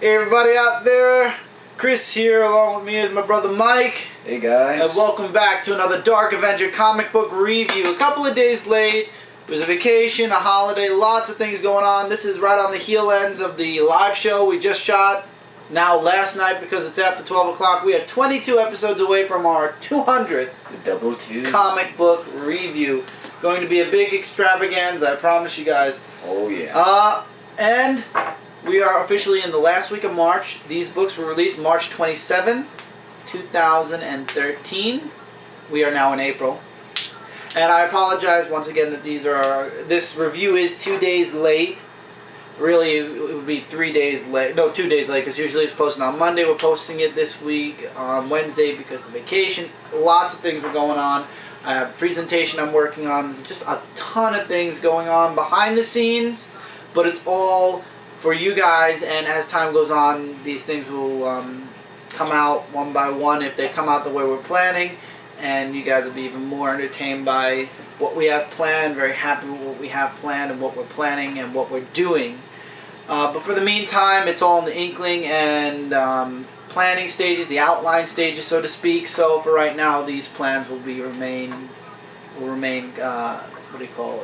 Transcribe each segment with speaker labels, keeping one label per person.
Speaker 1: Hey everybody out there, Chris here, along with me is my brother Mike.
Speaker 2: Hey guys.
Speaker 1: And welcome back to another Dark Avenger Comic Book review. A couple of days late, it was a vacation, a holiday, lots of things going on. This is right on the heel ends of the live show we just shot. Now last night, because it's after 12 o'clock, we are 22 episodes away from our 200th
Speaker 2: Double two
Speaker 1: comic book review. Going to be a big extravaganza, I promise you guys.
Speaker 2: Oh yeah.
Speaker 1: And we are officially in the last week of March. These books were released March 27, 2013. We are now in April. And I apologize once again that this review is 2 days late. Really, it would be 3 days late. No, 2 days late, because usually it's posted on Monday. We're posting it this week on Wednesday because of the vacation. Lots of things were going on. I have a presentation I'm working on. There's just a ton of things going on behind the scenes. But it's all for you guys, and as time goes on, these things will come out one by one if they come out the way we're planning, and you guys will be even more entertained by what we have planned. Very happy with what we have planned and what we're planning and what we're doing. But for the meantime, it's all in the inkling and planning stages, the outline stages, so to speak. So for right now, these plans will remain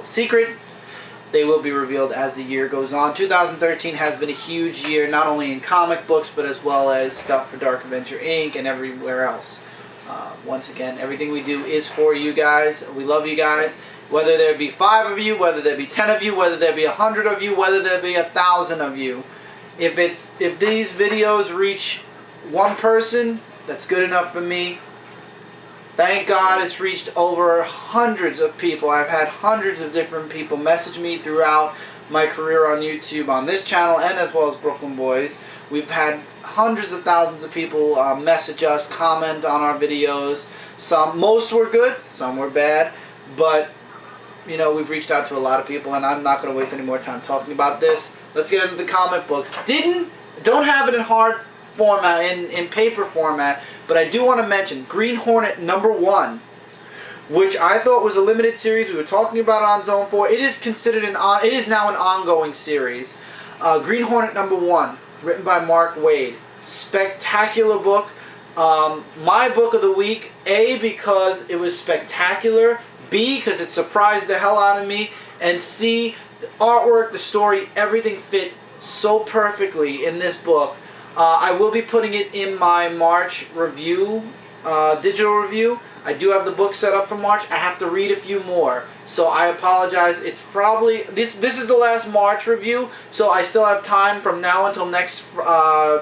Speaker 1: secret. They will be revealed as the year goes on. 2013 has been a huge year, not only in comic books, but as well as stuff for Dark Avenger Inc. and everywhere else. Once again, everything we do is for you guys. We love you guys. Whether there be 5 of you, whether there be 10 of you, whether there be 100 of you, whether there be 1,000 of you. If these videos reach one person, that's good enough for me. Thank God it's reached over hundreds of people. I've had hundreds of different people message me throughout my career on YouTube, on this channel, and as well as Brooklyn Boys. We've had hundreds of thousands of people message us, comment on our videos. Most were good, some were bad, but you know, we've reached out to a lot of people, and I'm not going to waste any more time talking about this. Let's get into the comic books. Don't have it in hard format, in paper format, but I do want to mention Green Hornet #1, which I thought was a limited series. We were talking about it on Zone 4. It is considered it is now an ongoing series. Green Hornet #1, written by Mark Waid. Spectacular book. My book of the week, A, because it was spectacular, B, because it surprised the hell out of me, and C, the artwork, the story, everything fit so perfectly in this book. I will be putting it in my March review, digital review. I do have the book set up for March. I have to read a few more, so I apologize. It's probably this is the last March review, so I still have time from now until next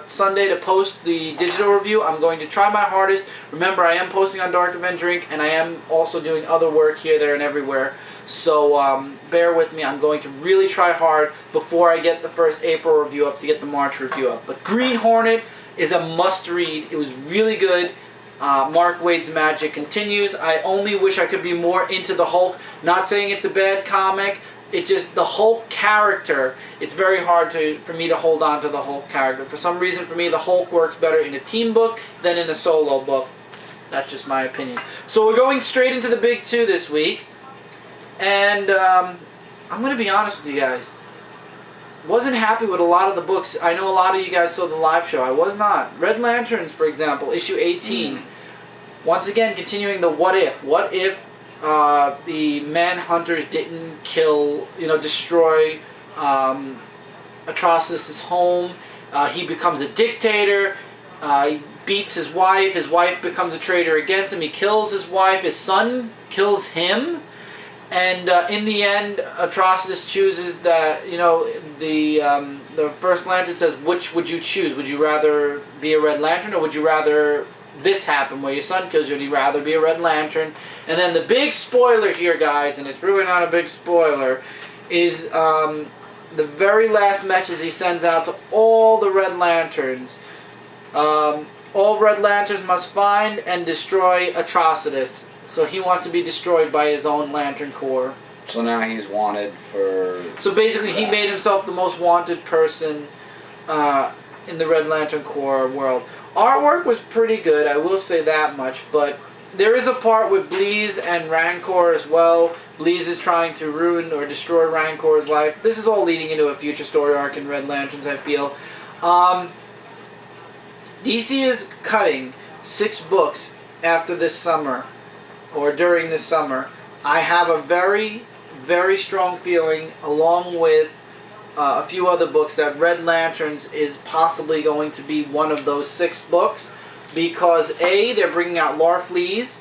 Speaker 1: Sunday to post the digital review. I'm going to try my hardest. Remember, I am posting on Dark Avenger Inc., and I am also doing other work here, there, and everywhere. So bear with me. I'm going to really try hard before I get the first April review up to get the March review up. But Green Hornet is a must-read. It was really good. Mark Waid's magic continues. I only wish I could be more into the Hulk. Not saying it's a bad comic. It just, the Hulk character, it's very hard for me to hold on to the Hulk character. For some reason, for me, the Hulk works better in a team book than in a solo book. That's just my opinion. So we're going straight into the big 2 this week. And I'm going to be honest with you guys. Wasn't happy with a lot of the books. I know a lot of you guys saw the live show. I was not. Red Lanterns, for example, issue 18. Once again, continuing the what if. What if the Manhunters didn't destroy Atrocitus' home? He becomes a dictator. He beats his wife. His wife becomes a traitor against him. He kills his wife. His son kills him. And in the end, Atrocitus chooses that, the First Lantern says, which would you choose? Would you rather be a Red Lantern, or would you rather this happen where your son kills you? Would you rather be a Red Lantern? And then the big spoiler here, guys, and it's really not a big spoiler, is the very last message he sends out to all the Red Lanterns. All Red Lanterns must find and destroy Atrocitus. So he wants to be destroyed by his own Lantern Corps.
Speaker 2: So now he's wanted for...
Speaker 1: So basically he made himself the most wanted person in the Red Lantern Corps world. Artwork was pretty good, I will say that much, but there is a part with Bleez and Rancor as well. Bleez is trying to ruin or destroy Rancor's life. This is all leading into a future story arc in Red Lanterns, I feel. DC is cutting 6 books after this summer, or during this summer. I have a very, very strong feeling, along with a few other books, that Red Lanterns is possibly going to be one of those 6 books, because A, they're bringing out Larfleeze,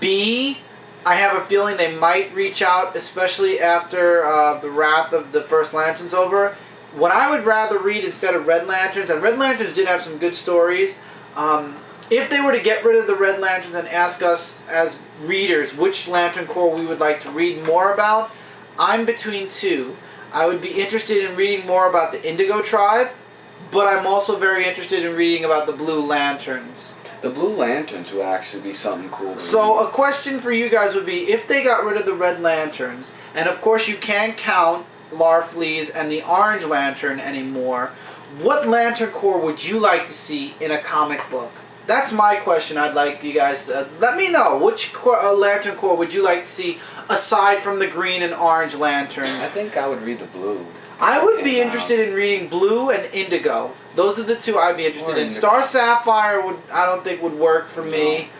Speaker 1: B, I have a feeling they might reach out, especially after the Wrath of the First Lantern's over. What I would rather read instead of Red Lanterns, and Red Lanterns did have some good stories, if they were to get rid of the Red Lanterns and ask us as readers which Lantern Corps we would like to read more about, I'm between 2. I would be interested in reading more about the Indigo Tribe, but I'm also very interested in reading about the Blue Lanterns.
Speaker 2: The Blue Lanterns would actually be something cool to
Speaker 1: So
Speaker 2: read.
Speaker 1: a question for you guys would be, if they got rid of the Red Lanterns, and of course you can't count Larfleeze and the Orange Lantern anymore, what Lantern Corps would you like to see in a comic book? That's my question. I'd like you guys to let me know. Which Lantern Corps would you like to see aside from the Green and Orange Lantern?
Speaker 2: I think I would read the Blue.
Speaker 1: I would be interested in reading Blue and Indigo. Those are the 2 I'd be interested in.
Speaker 2: Indigo.
Speaker 1: Star Sapphire I don't think would work for me.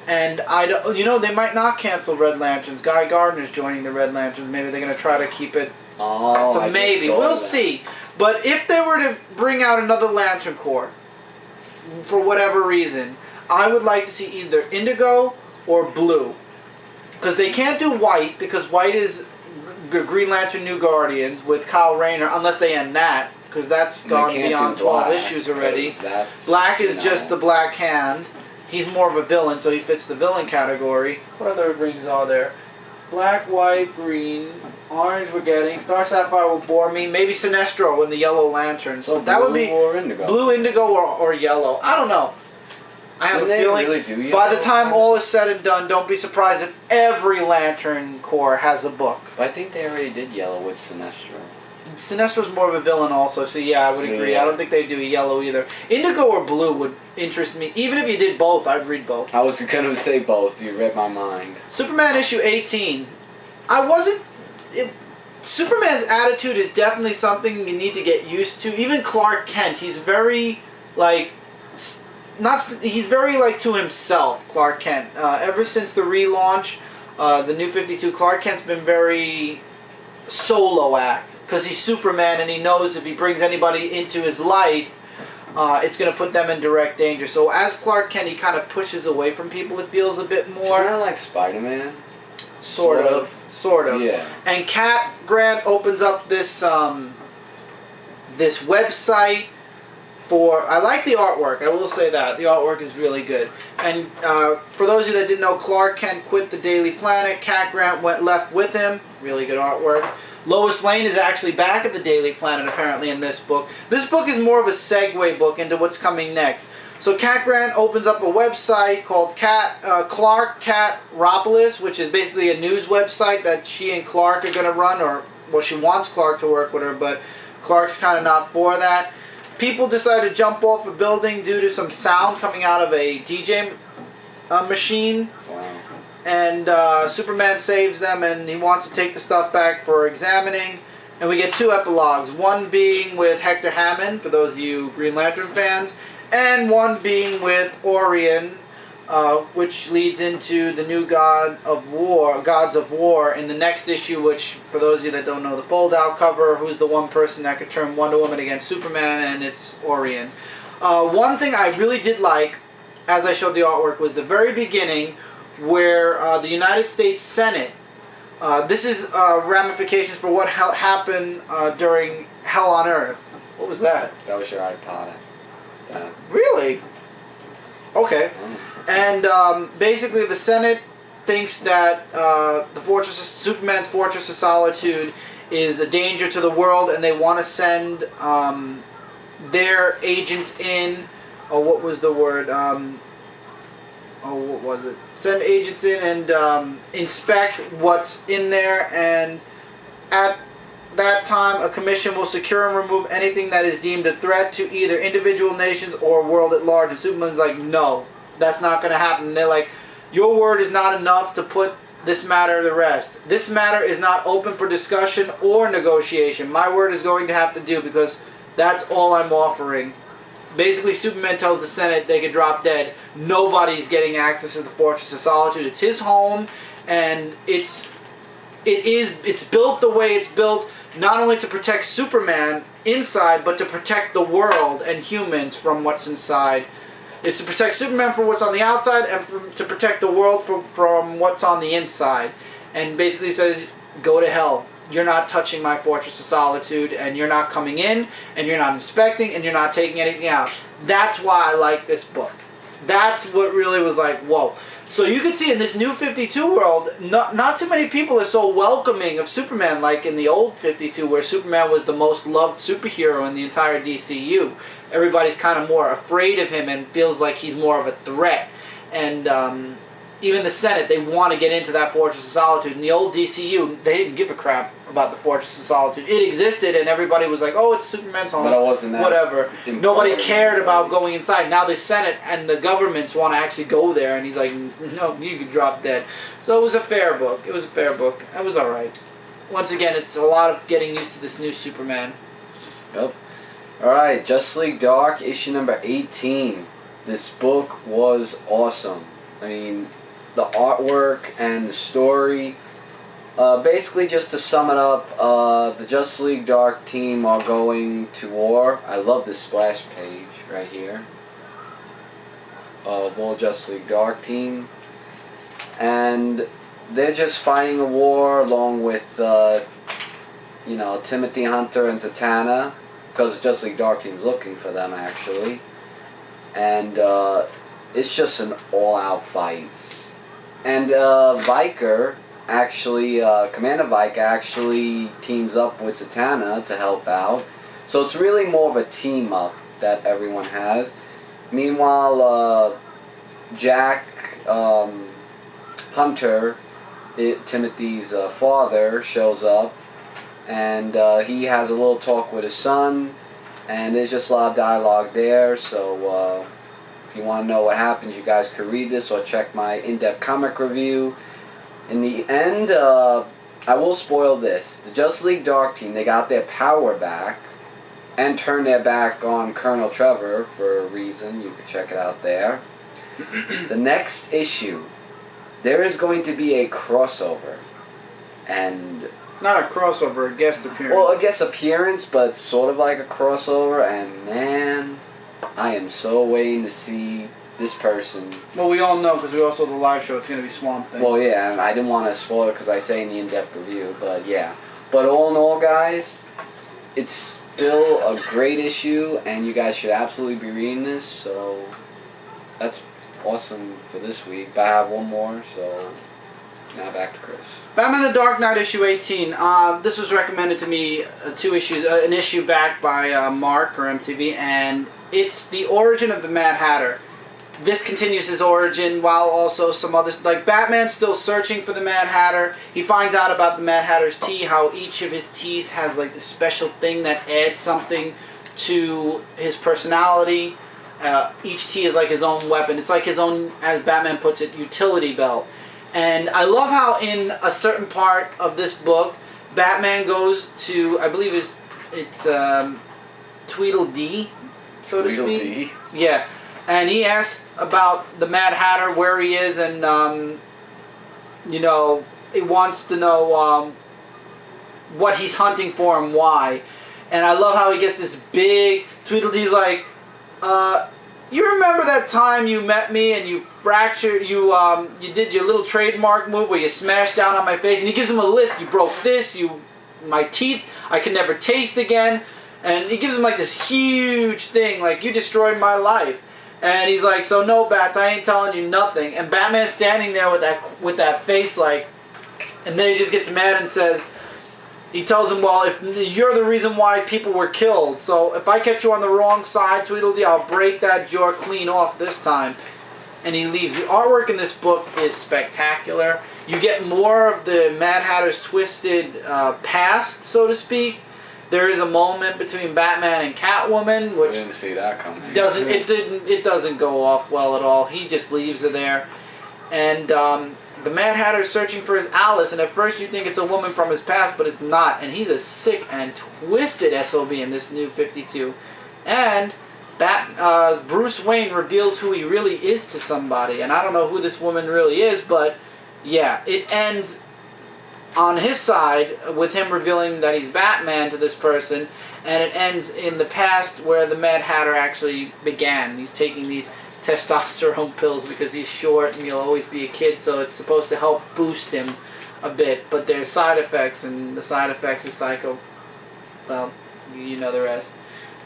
Speaker 1: And they might not cancel Red Lanterns. Guy Gardner's joining the Red Lanterns. Maybe they're going to try to keep it.
Speaker 2: Oh,
Speaker 1: So maybe. We'll see. But if they were to bring out another Lantern Corps, for whatever reason, I would like to see either Indigo or Blue. Because they can't do White, because White is Green Lantern New Guardians with Kyle Rayner, unless they end that, because that's gone beyond 12 issues already. Black is just the Black Hand. He's more of a villain, so he fits the villain category. What other rings are there? Black, White, Green, Orange we're getting. Star Sapphire will bore me. Maybe Sinestro in the Yellow Lantern. So that would be
Speaker 2: or Indigo.
Speaker 1: Blue, Indigo, or Yellow. I don't know. I have a feeling
Speaker 2: really
Speaker 1: by the time all is said and done, don't be surprised if every Lantern Corps has a book.
Speaker 2: But I think they already did Yellow with Sinestro.
Speaker 1: Sinestro's more of a villain also, so yeah, I would agree.
Speaker 2: Yeah.
Speaker 1: I don't think they do Yellow either. Indigo or Blue would interest me. Even if you did both, I'd read both.
Speaker 2: I was going to say both. You read my mind.
Speaker 1: Superman issue 18. Superman's attitude is definitely something you need to get used to. Even Clark Kent, he's very, he's very, to himself, Clark Kent. Ever since the relaunch, the New 52, Clark Kent's been very solo act. Because he's Superman and he knows if he brings anybody into his life, it's going to put them in direct danger. So as Clark Kent, he kind of pushes away from people, it feels a bit more.
Speaker 2: Isn't that like Spider-Man?
Speaker 1: Sort of.
Speaker 2: Yeah.
Speaker 1: And Cat Grant opens up this this website for. I like the artwork. I will say that the artwork is really good. And for those of you that didn't know, Clark Kent quit the Daily Planet. Cat Grant left with him. Really good artwork. Lois Lane is actually back at the Daily Planet apparently in this book. This book is more of a segue book into what's coming next. So Cat Grant opens up a website called Clark Catropolis, which is basically a news website that she and Clark are going to run, or, well, she wants Clark to work with her, but Clark's kind of not for that. People decide to jump off a building due to some sound coming out of a DJ machine.
Speaker 2: Wow.
Speaker 1: And Superman saves them, and he wants to take the stuff back for examining. And we get 2 epilogues, one being with Hector Hammond, for those of you Green Lantern fans, and one being with Orion, which leads into the new Gods of War in the next issue, which, for those of you that don't know the fold-out cover, who's the one person that could turn Wonder Woman against Superman, and it's Orion. One thing I really did like, as I showed the artwork, was the very beginning, where the United States Senate, this is ramifications for what happened during Hell on Earth. What was that?
Speaker 2: That was your iPod.
Speaker 1: Really? Okay. And basically the Senate thinks that Superman's Fortress of Solitude is a danger to the world, and they want to send their agents in, what was the word? What was it? Send agents in and inspect what's in there, and at that time a commission will secure and remove anything that is deemed a threat to either individual nations or world at large. And Superman's like, no, that's not going to happen. And they're like, your word is not enough to put this matter to rest. This matter is not open for discussion or negotiation. My word is going to have to do, because that's all I'm offering. basically Superman tells the Senate they can drop dead. Nobody's getting access to the Fortress of Solitude. It's his home, and it's built the way it's built, not only to protect Superman inside, but to protect the world and humans from what's inside. It's to protect Superman from what's on the outside, and to protect the world from what's on the inside. And basically says, go to hell. You're not touching my Fortress of Solitude, and you're not coming in, and you're not inspecting, and you're not taking anything out. That's why I like this book. That's what really was like, whoa. So you can see in this new 52 world, not too many people are so welcoming of Superman like in the old 52, where Superman was the most loved superhero in the entire DCU. Everybody's kind of more afraid of him and feels like he's more of a threat. And even the Senate, they want to get into that Fortress of Solitude. In the old DCU, they didn't give a crap about the Fortress of Solitude. It existed, and everybody was like, oh, it's Superman's home.
Speaker 2: But it wasn't that
Speaker 1: whatever. Nobody cared about going inside. Now the Senate and the governments want to actually go there, and he's like, no, you can drop dead. So it was a fair book. It was a fair book. It was all right. Once again, it's a lot of getting used to this new Superman.
Speaker 2: Yep. Alright, Justice League Dark, issue number 18. This book was awesome. I mean, the artwork and the story. Basically, just to sum it up, the Justice League Dark team are going to war. I love this splash page right here. World Justice League Dark team. And they're just fighting a war along with, you know, Timothy Hunter and Zatanna. Because the Justice League Dark team's looking for them, actually. And it's just an all-out fight. And Viker actually, Commander Viker actually teams up with Zatanna to help out. So it's really more of a team-up that everyone has. Meanwhile, Jack Hunter, Timothy's father, shows up. And he has a little talk with his son. And there's just a lot of dialogue there. So if you want to know what happens, you guys could read this or check my in-depth comic review. In the end, I will spoil this. The Justice League Dark team, they got their power back and turned their back on Colonel Trevor for a reason. You can check it out there. The next issue, there is going to be a crossover. And
Speaker 1: not a crossover, a guest appearance.
Speaker 2: well, a guest appearance, but sort of like a crossover. And man, I am so waiting to see this person.
Speaker 1: Well, we all know, because we all saw the live show, it's going to be Swamp Thing.
Speaker 2: Well, yeah, I didn't want to spoil it because I say in the in-depth review, but yeah. But all in all, guys, it's still a great issue, and you guys should absolutely be reading this, so that's awesome for this week. But I have one more, so now back to Chris.
Speaker 1: Batman the Dark Knight issue 18. This was recommended to me an issue back by Mark or MTV, and it's the origin of the Mad Hatter. This continues his origin while also some others, like Batman's still searching for the Mad Hatter. He finds out about the Mad Hatter's tea, how each of his teas has like this special thing that adds something to his personality. Each tea is like his own weapon. It's like his own, as Batman puts it, utility belt. And I love how in a certain part of this book, Batman goes to, I believe it's Tweedledee, so to speak.
Speaker 2: Tweedledee?
Speaker 1: Yeah. And he asks about the Mad Hatter, where he is, and, you know, he wants to know what he's hunting for and why. And I love how he gets this big, Tweedledee's like, you remember that time you met me and you fractured, you did your little trademark move where you smashed down on my face? And he gives him a list. You broke this, my teeth, I can never taste again. And he gives him like this huge thing, like, you destroyed my life. And he's like, so no, Bats, I ain't telling you nothing. And Batman's standing there with that face like, and then he just gets mad and says, he tells him, well, if you're the reason why people were killed, so if I catch you on the wrong side, Tweedledee, I'll break that jaw clean off this time. And he leaves. The artwork in this book is spectacular. You get more of the Mad Hatter's twisted past, so to speak. There is a moment between Batman and Catwoman, which
Speaker 2: I didn't see that coming.
Speaker 1: It doesn't go off well at all. He just leaves her there, and the Mad Hatter is searching for his Alice. And at first you think it's a woman from his past, but it's not. And he's a sick and twisted SOB in this new 52. And Bruce Wayne reveals who he really is to somebody, and I don't know who this woman really is, but yeah, it ends on his side with him revealing that he's Batman to this person, and it ends in the past where the Mad Hatter actually began. He's taking these testosterone pills because he's short and he'll always be a kid, so it's supposed to help boost him a bit, but there's side effects, and the side effects is psycho. Well, you know the rest.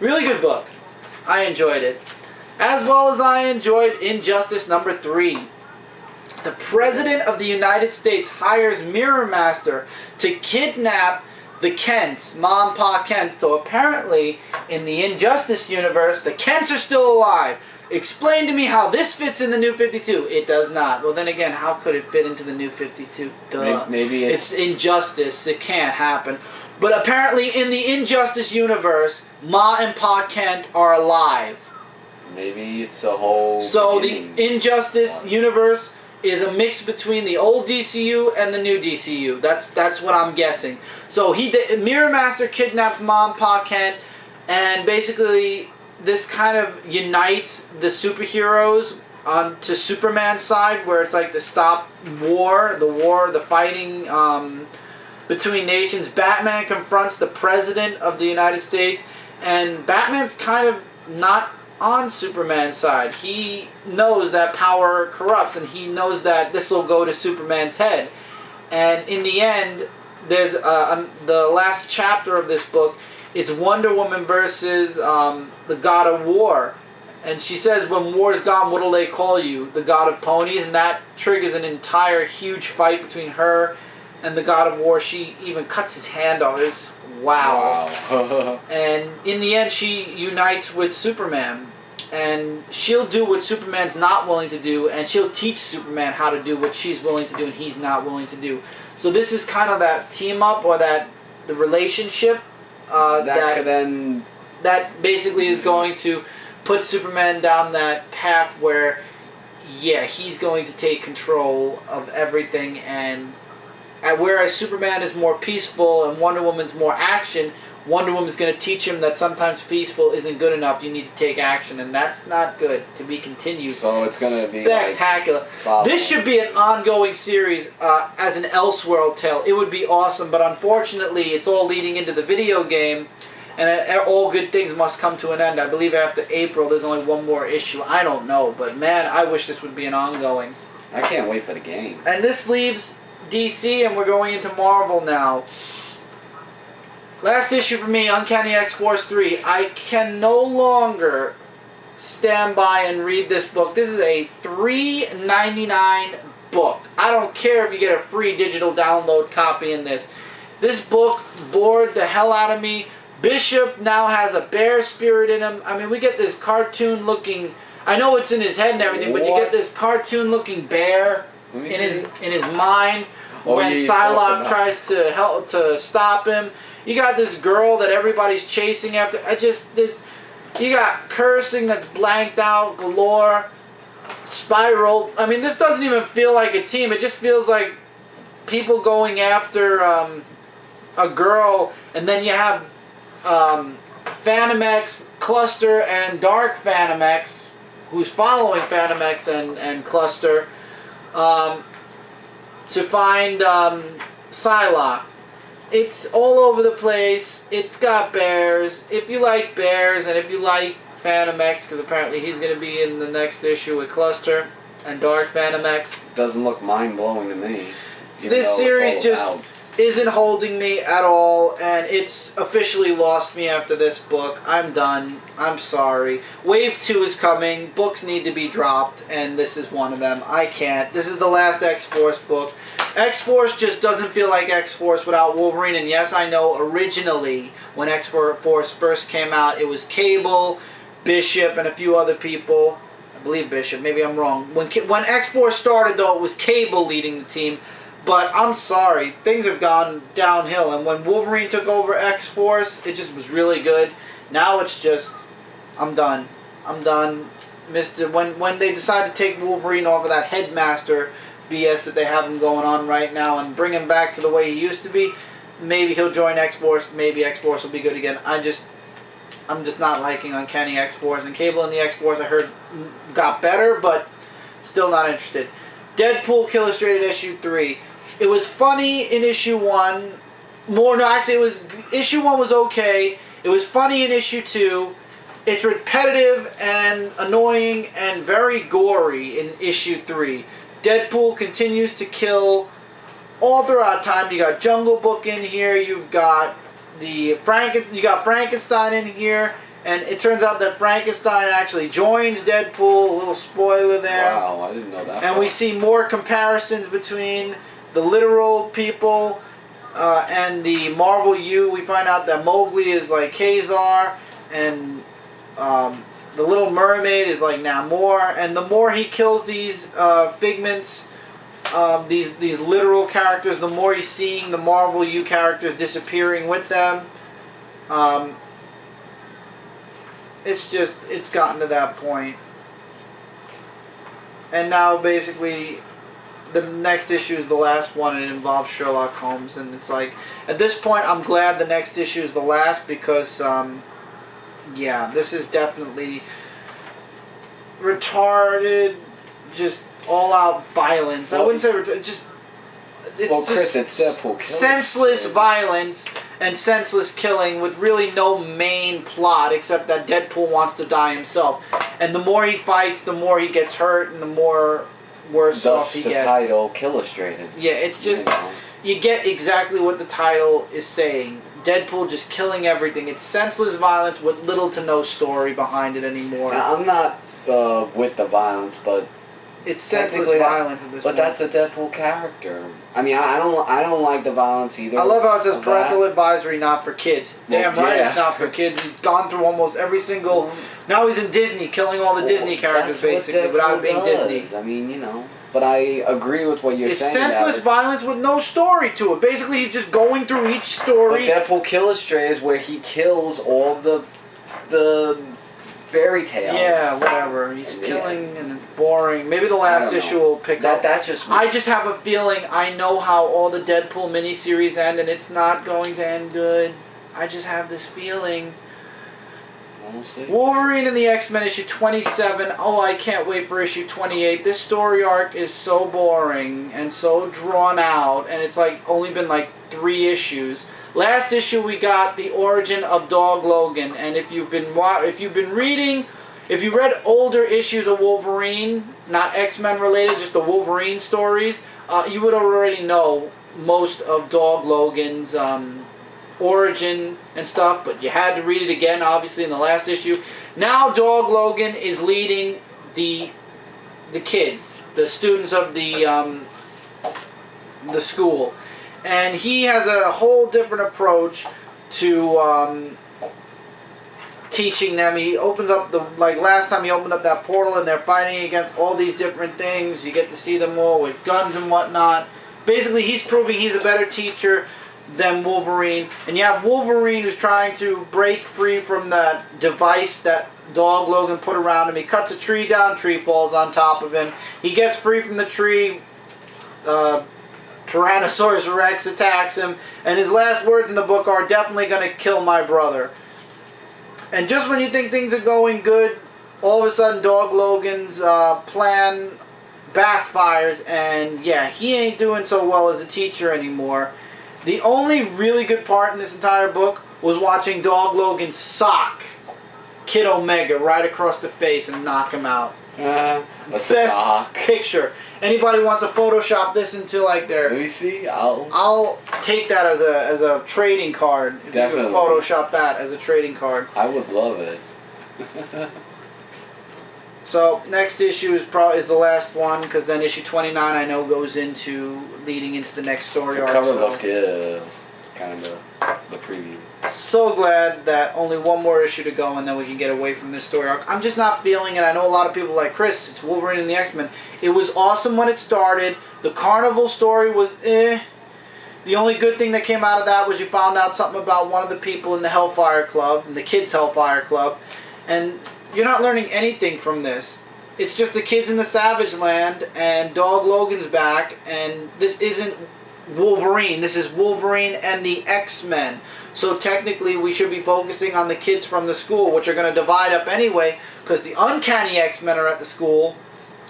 Speaker 1: Really good book. I enjoyed it. As well as I enjoyed Injustice number 3. The President of the United States hires Mirror Master to kidnap the Kents, Ma and Pa Kent. So apparently, in the Injustice universe, the Kents are still alive. Explain to me how this fits in the New 52. It does not. Well, then again, how could it fit into the New 52? Duh.
Speaker 2: Maybe
Speaker 1: it's Injustice. It can't happen. But apparently, in the Injustice universe, Ma and Pa Kent are alive.
Speaker 2: Maybe it's a whole...
Speaker 1: So the Injustice universe is a mix between the old DCU and the new DCU. That's what I'm guessing. So Mirror Master kidnaps Ma and Pa Kent, and basically this kind of unites the superheroes onto Superman's side, where it's like to stop the fighting between nations. Batman confronts the President of the United States, and Batman's kind of not on Superman's side. He knows that power corrupts, and he knows that this will go to Superman's head. And in the end, there's the last chapter of this book. It's Wonder Woman versus the God of War. And she says, when war's gone, what'll they call you? The God of Ponies? And that triggers an entire huge fight between her and the God of War. She even cuts his hand off. It's wow. And in the end, she unites with Superman. And she'll do what Superman's not willing to do, and she'll teach Superman how to do what she's willing to do and he's not willing to do. So this is kind of that team up, or the relationship that basically is going to put Superman down that path where, yeah, he's going to take control of everything. And whereas Superman is more peaceful and Wonder Woman's more action, Wonder Woman's going to teach him that sometimes peaceful isn't good enough. You need to take action, and that's not good. To be continued.
Speaker 2: So it's going to be
Speaker 1: spectacular.
Speaker 2: Like
Speaker 1: this should be an ongoing series as an Elseworld tale. It would be awesome, but unfortunately, it's all leading into the video game, and all good things must come to an end. I believe after April, there's only one more issue. I don't know, but man, I wish this would be an ongoing.
Speaker 2: I can't wait for the game.
Speaker 1: And this leaves DC, and we're going into Marvel now. Last issue for me, Uncanny X-Force 3. I can no longer stand by and read this book. This is a $3.99 book. I don't care if you get a free digital download copy in this. This book bored the hell out of me. Bishop now has a bear spirit in him. I mean, we get this cartoon-looking... I know it's in his head and everything, but you get this cartoon-looking bear in his mind when Psylocke tries to stop him. You got this girl that everybody's chasing after. You got cursing that's blanked out galore. Spiral. I mean, this doesn't even feel like a team. It just feels like people going after a girl, and then you have Phantom X, Cluster, and Dark Phantom X, who's following Phantom X and Cluster, to find Psylocke. It's all over the place. It's got bears. If you like bears, and if you like Phantom X, because apparently he's going to be in the next issue with Cluster and Dark Phantom X.
Speaker 2: Doesn't look mind-blowing to me.
Speaker 1: This series just isn't holding me at all, and it's officially lost me after this book. I'm done. I'm sorry. Wave 2 is coming. Books need to be dropped, and this is one of them. I can't. This is the last X-Force book. X-Force just doesn't feel like X-Force without Wolverine, and yes, I know originally when X-Force first came out, it was Cable, Bishop, and a few other people. I believe Bishop, maybe I'm wrong. When X-Force started, though, it was Cable leading the team, but I'm sorry, things have gone downhill, and when Wolverine took over X-Force, it just was really good. Now it's just, I'm done. I'm done. When they decided to take Wolverine off of that Headmaster BS that they have him going on right now and bring him back to the way he used to be, maybe he'll join X-Force, maybe X-Force will be good again. I'm just not liking Uncanny X-Force. And Cable and the X-Force I heard got better, but still not interested. DeadPool Killistrated issue 3. It was funny in issue 1. Issue 1 was okay. It was funny in issue 2. It's repetitive and annoying and very gory in issue 3. DeadPool continues to kill all throughout time. You got Jungle Book in here. You've got you got Frankenstein in here, and it turns out that Frankenstein actually joins Deadpool. A little spoiler there.
Speaker 2: Wow, I didn't know that.
Speaker 1: And we see more comparisons between the literal people and the Marvel U. We find out that Mowgli is like Khazar, and the Little Mermaid is like Namor. And the more he kills these figments, these literal characters, the more you're seeing the Marvel U characters disappearing with them. It's gotten to that point. And now basically the next issue is the last one, and it involves Sherlock Holmes. And it's like, at this point I'm glad the next issue is the last, because yeah, this is definitely retarded, just all-out violence. I wouldn't say it's
Speaker 2: Chris, it's Deadpool.
Speaker 1: Senseless violence and senseless killing with really no main plot, except that Deadpool wants to die himself. And the more he fights, the more he gets hurt, and the more worse off he gets.
Speaker 2: Thus the title, Killistrated.
Speaker 1: Yeah, it's just, you get exactly what the title is saying. Deadpool just killing everything. It's senseless violence with little to no story behind it anymore.
Speaker 2: Now, I'm not with the violence, but
Speaker 1: it's senseless violence at this point.
Speaker 2: But that's the Deadpool character. I mean, I don't like the violence either.
Speaker 1: I love how it says parental advisory, not for kids. Damn right,
Speaker 2: yeah.
Speaker 1: It's not for kids. He's gone through almost every single. Now he's in Disney, killing all the Disney characters basically without being Disney.
Speaker 2: I mean, you know. But I agree with what you're saying.
Speaker 1: It's senseless violence with no story to it. Basically, he's just going through each story.
Speaker 2: But Deadpool Killistrated is where he kills all the fairy tales.
Speaker 1: Yeah, whatever. He's killing and it's boring. Maybe the last issue will pick up.
Speaker 2: That's just me.
Speaker 1: I just have a feeling I know how all the Deadpool miniseries end, and it's not going to end good. I just have this feeling.
Speaker 2: We'll see.
Speaker 1: Wolverine and the X-Men issue 27. Oh, I can't wait for issue 28. This story arc is so boring and so drawn out, and it's like only been like 3 issues. Last issue we got the origin of Dog Logan, and if you've been reading, if you read older issues of Wolverine, not X-Men related, just the Wolverine stories, you would already know most of Dog Logan's origin and stuff, but you had to read it again, obviously, in the last issue. Now Dog Logan is leading the kids, the students of the school, and he has a whole different approach to teaching them. He opens up like last time he opened up that portal, and they're fighting against all these different things. You get to see them all with guns and whatnot. Basically, he's proving he's a better teacher than Wolverine, and you have Wolverine who's trying to break free from that device that Dog Logan put around him. He cuts a tree down, tree falls on top of him. He gets free from the tree, Tyrannosaurus Rex attacks him, and his last words in the book are, "Definitely gonna kill my brother." And just when you think things are going good, all of a sudden Dog Logan's plan backfires, and yeah, he ain't doing so well as a teacher anymore. The only really good part in this entire book was watching Dog Logan sock Kid Omega right across the face and knock him out. Best picture. Anybody wants to Photoshop this into like their...
Speaker 2: Let me see.
Speaker 1: I'll take that as a trading card. If
Speaker 2: Definitely.
Speaker 1: you could Photoshop that as a trading card.
Speaker 2: I would love it.
Speaker 1: So next issue is the last one, because then issue 29 I know goes into leading into the next story arc.
Speaker 2: The cover looked kind of the preview.
Speaker 1: So glad that only one more issue to go, and then we can get away from this story arc. I'm just not feeling it. I know a lot of people like, Chris, it's Wolverine and the X-Men. It was awesome when it started. The Carnival story was eh. The only good thing that came out of that was you found out something about one of the people in the Hellfire Club, in the kids' Hellfire Club, and you're not learning anything from this. It's just the kids in the Savage Land, and Dog Logan's back, and this isn't Wolverine. This is Wolverine and the X-Men. So technically we should be focusing on the kids from the school, which are going to divide up anyway, because the Uncanny X-Men are at the school,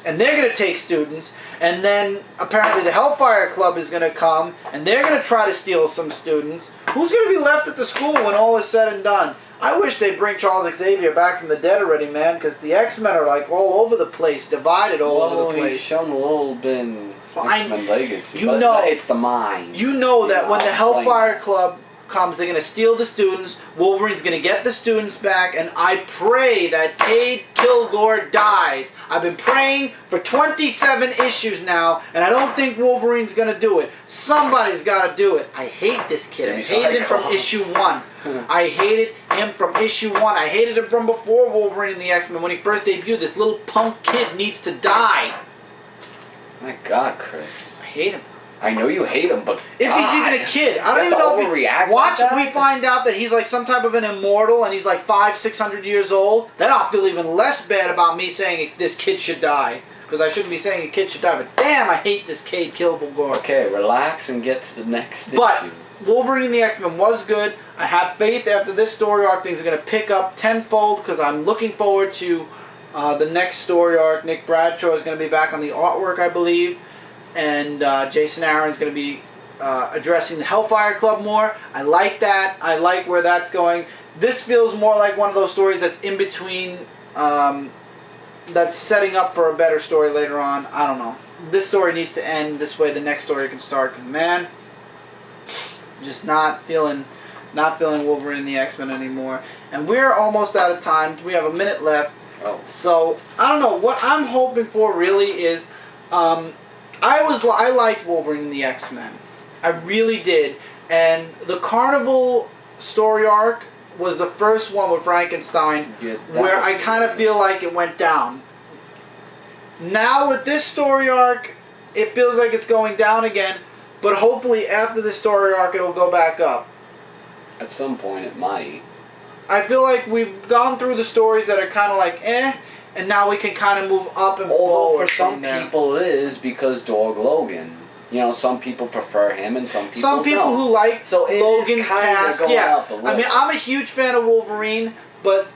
Speaker 1: and they're going to take students, and then apparently the Hellfire Club is going to come, and they're going to try to steal some students. Who's going to be left at the school when all is said and done? I wish they'd bring Charles Xavier back from the dead already, man, because the X-Men are like all over the place, divided all over the place.
Speaker 2: He's shown a little bit in X-Men Legacies.
Speaker 1: You know,
Speaker 2: it's the mind.
Speaker 1: You know that when the Hellfire Club comes, they're going to steal the students. Wolverine's going to get the students back, and I pray that Cade Kilgore dies. I've been praying for 27 issues now, and I don't think Wolverine's going to do it. Somebody's got to do it. I hate this kid. I hated him from issue 1. I hated him from issue 1. I hated him from before Wolverine and the X-Men. When he first debuted, this little punk kid needs to die.
Speaker 2: My God, Chris.
Speaker 1: I hate him.
Speaker 2: I know you hate him, but
Speaker 1: if he's even a kid, I don't even know if he, watch if we find out that he's like some type of an immortal and he's like 500-600 years old, then I'll feel even less bad about me saying this kid should die, because I shouldn't be saying a kid should die. But damn, I hate this Cade Kilgore.
Speaker 2: Okay, relax and get to the next issue.
Speaker 1: But Wolverine and the X-Men was good. I have faith after this story arc things are going to pick up tenfold, because I'm looking forward to the next story arc. Nick Bradshaw is going to be back on the artwork, I believe. And Jason Aaron's going to be addressing the Hellfire Club more. I like that. I like where that's going. This feels more like one of those stories that's in between, that's setting up for a better story later on. I don't know. This story needs to end. This way the next story can start. Because, man, just not feeling Wolverine and the X-Men anymore. And we're almost out of time. We have a minute left.
Speaker 2: Oh.
Speaker 1: So, I don't know. What I'm hoping for really is... I liked Wolverine and the X-Men. I really did. And the Carnival story arc was the first one with Frankenstein where I kind of feel like it went down. Now with this story arc, it feels like it's going down again, but hopefully after this story arc it'll go back up.
Speaker 2: At some point it might.
Speaker 1: I feel like we've gone through the stories that are kind of like, and now we can kind of move up and forward.
Speaker 2: For some people it is because Dog Logan. You know, some people prefer him and some people don't.
Speaker 1: Who like Logan past, yeah. I mean, I'm a huge fan of Wolverine, but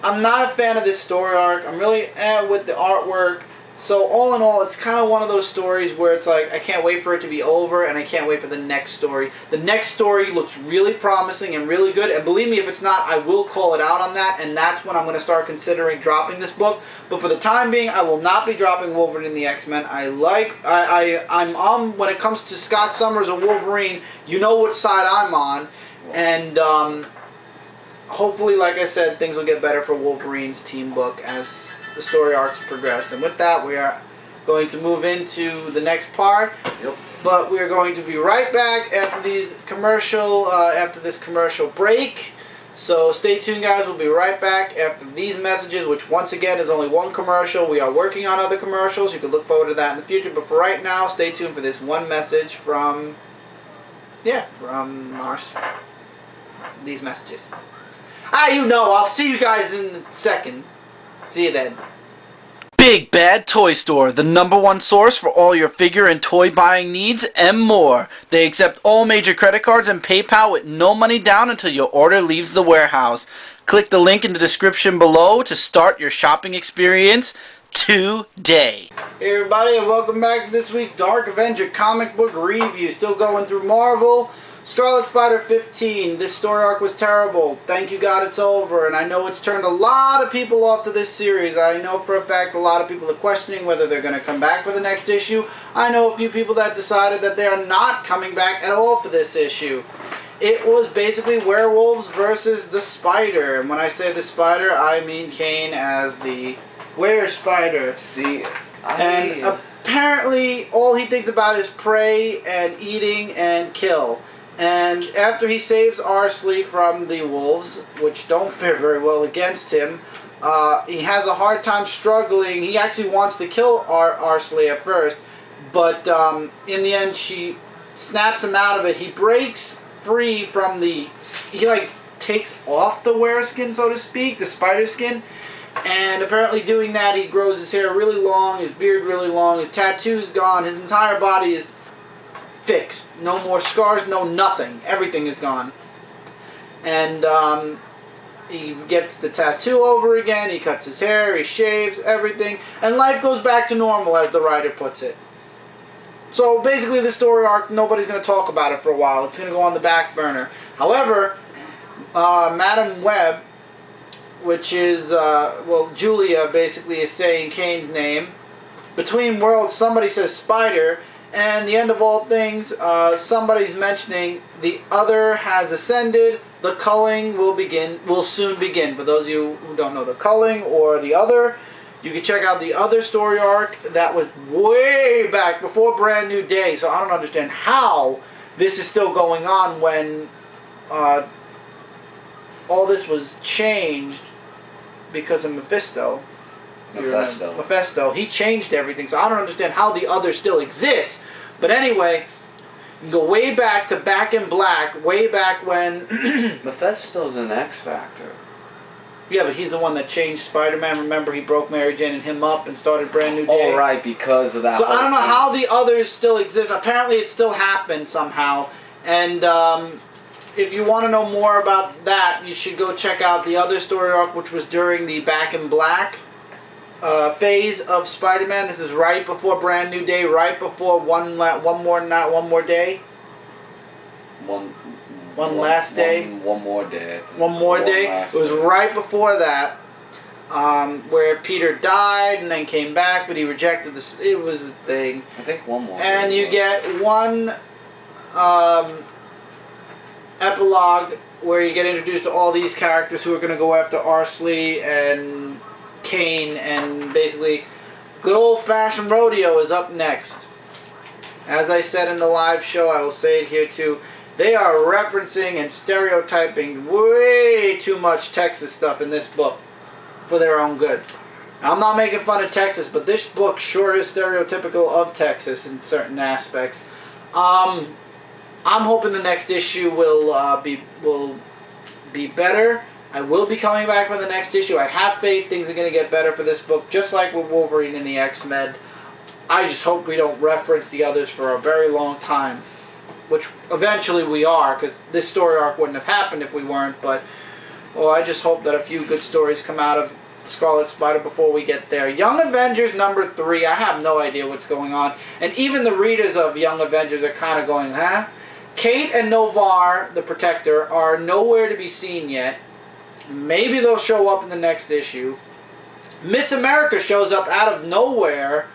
Speaker 1: I'm not a fan of this story arc. I'm really with the artwork. So all in all, it's kind of one of those stories where it's like, I can't wait for it to be over, and I can't wait for the next story. The next story looks really promising and really good, and believe me, if it's not, I will call it out on that, and that's when I'm going to start considering dropping this book. But for the time being, I will not be dropping Wolverine and the X-Men. I'm on, when it comes to Scott Summers or Wolverine, you know what side I'm on, and hopefully, like I said, things will get better for Wolverine's team book as the story arcs progress. And with that, we are going to move into the next part.
Speaker 2: Yep.
Speaker 1: But we are going to be right back after this commercial break. So stay tuned, guys. We'll be right back after these messages, which once again is only one commercial. We are working on other commercials. You can look forward to that in the future. But for right now, stay tuned for this one message from these messages. You know, I'll see you guys in a second. See you then. Big Bad Toy Store, the #1 source for all your figure and toy buying needs and more. They accept all major credit cards and PayPal with no money down until your order leaves the warehouse. Click the link in the description below to start your shopping experience today. Hey everybody, and welcome back to this week's Dark Avenger Comic Book review. Still going through Marvel. Scarlet Spider 15. This story arc was terrible. Thank you God it's over. And I know it's turned a lot of people off to this series. I know for a fact a lot of people are questioning whether they're going to come back for the next issue. I know a few people that decided that they are not coming back at all for this issue. It was basically werewolves versus the spider. And when I say the spider, I mean Kane as the were-spider.
Speaker 2: See,
Speaker 1: and apparently all he thinks about is prey and eating and kill. And after he saves Arsley from the wolves, which don't fare very well against him, he has a hard time struggling. He actually wants to kill Arsley at first, but in the end she snaps him out of it. He breaks free from he like takes off the wereskin, so to speak, the spider skin, and apparently doing that he grows his hair really long, his beard really long, his tattoo's gone, his entire body is fixed. No more scars, no nothing. Everything is gone. And he gets the tattoo over again. He cuts his hair. He shaves everything. And life goes back to normal, as the writer puts it. So basically the story arc, nobody's going to talk about it for a while. It's going to go on the back burner. However, Madam Web, which is, well, Julia basically is saying Kane's name. Between worlds, somebody says Spider. And the end of all things, somebody's mentioning the other has ascended. The culling will soon begin. For those of you who don't know the culling or the other, you can check out the other story arc that was way back before Brand New Day. So I don't understand how this is still going on when all this was changed because of Mephisto. Mephisto. He changed everything. So I don't understand how the other still exists. But anyway, you can go way back to Back in Black, way back when
Speaker 2: Mephisto's an X Factor.
Speaker 1: Yeah, but he's the one that changed Spider-Man. Remember, he broke Mary Jane and him up and started Brand New Day.
Speaker 2: Oh, right, because of that.
Speaker 1: So I don't know how the others still exist. Apparently, it still happened somehow. And if you want to know more about that, you should go check out the other story arc, which was during the Back in Black phase of Spider-Man. This is right before Brand New Day, right before one more day. One last day.
Speaker 2: One more day.
Speaker 1: One more day. It was right before that, where Peter died and then came back, but he rejected this. It was a thing.
Speaker 2: I think one more.
Speaker 1: And you get one epilogue where you get introduced to all these characters who are going to go after Arsley and Kane, and basically good old-fashioned rodeo is up next. As I said in the live show, I will say it here too. They are referencing and stereotyping way too much Texas stuff in this book for their own good. Now, I'm not making fun of Texas, but this book sure is stereotypical of Texas in certain aspects. I'm hoping the next issue will be better. I will be coming back for the next issue. I have faith things are going to get better for this book, just like with Wolverine and the X-Men. I just hope we don't reference the others for a very long time, which eventually we are, because this story arc wouldn't have happened if we weren't. But well, I just hope that a few good stories come out of Scarlet Spider before we get there. Young Avengers #3, I have no idea what's going on. And even the readers of Young Avengers are kind of going, huh? Kate and Novar, the Protector, are nowhere to be seen yet. Maybe they'll show up in the next issue. Miss America shows up out of nowhere.